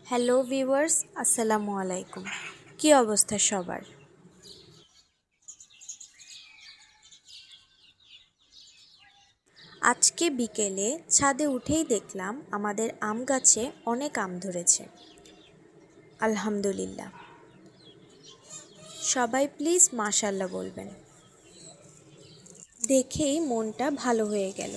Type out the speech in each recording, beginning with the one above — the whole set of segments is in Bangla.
হ্যালো ভিউয়ার্স, আসসালামু আলাইকুম। কি অবস্থা সবার? আজকে বিকেলে ছাদে উঠেই দেখলাম আমাদের আম গাছে অনেক আম ধরেছে। আলহামদুলিল্লাহ। সবাই প্লিজ মাশাআল্লাহ বলবেন। দেখেই মনটা ভালো হয়ে গেল।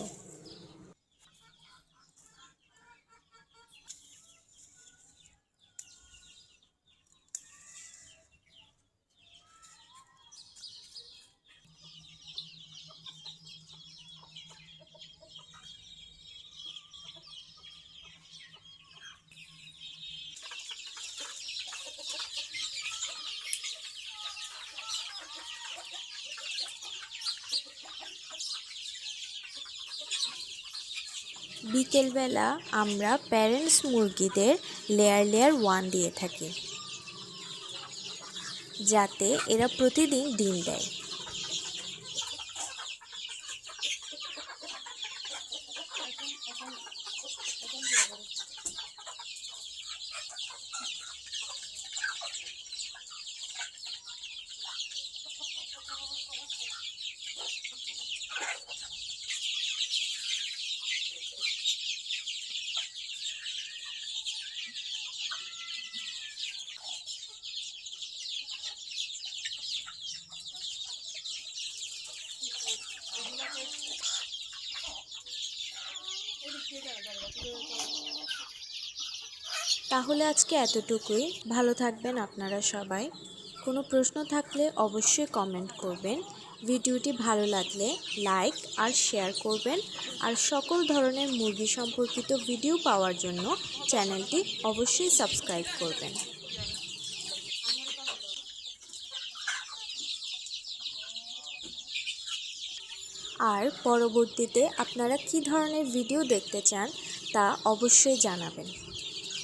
বিকেলবেলা আমরা প্যারেন্টস মুরগিদের লেয়ার 1 দিয়ে থাকি, যাতে এরা প্রতিদিন ডিম দেয়। তাহলে আজকে এতটুকুই। ভালো থাকবেন আপনারা সবাই। কোনো প্রশ্ন থাকলে অবশ্যই কমেন্ট করবেন। ভিডিওটি ভালো লাগলে লাইক আর শেয়ার করবেন। আর সকল ধরনের মুরগি সম্পর্কিত ভিডিও পাওয়ার জন্য চ্যানেলটি অবশ্যই সাবস্ক্রাইব করবেন। আর পরবর্তীতে আপনারা কী ধরনের ভিডিও দেখতে চান তা অবশ্যই জানাবেন।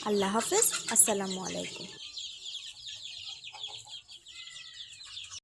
আল্লাহ হাফেজ, আসসালামু আলাইকুম।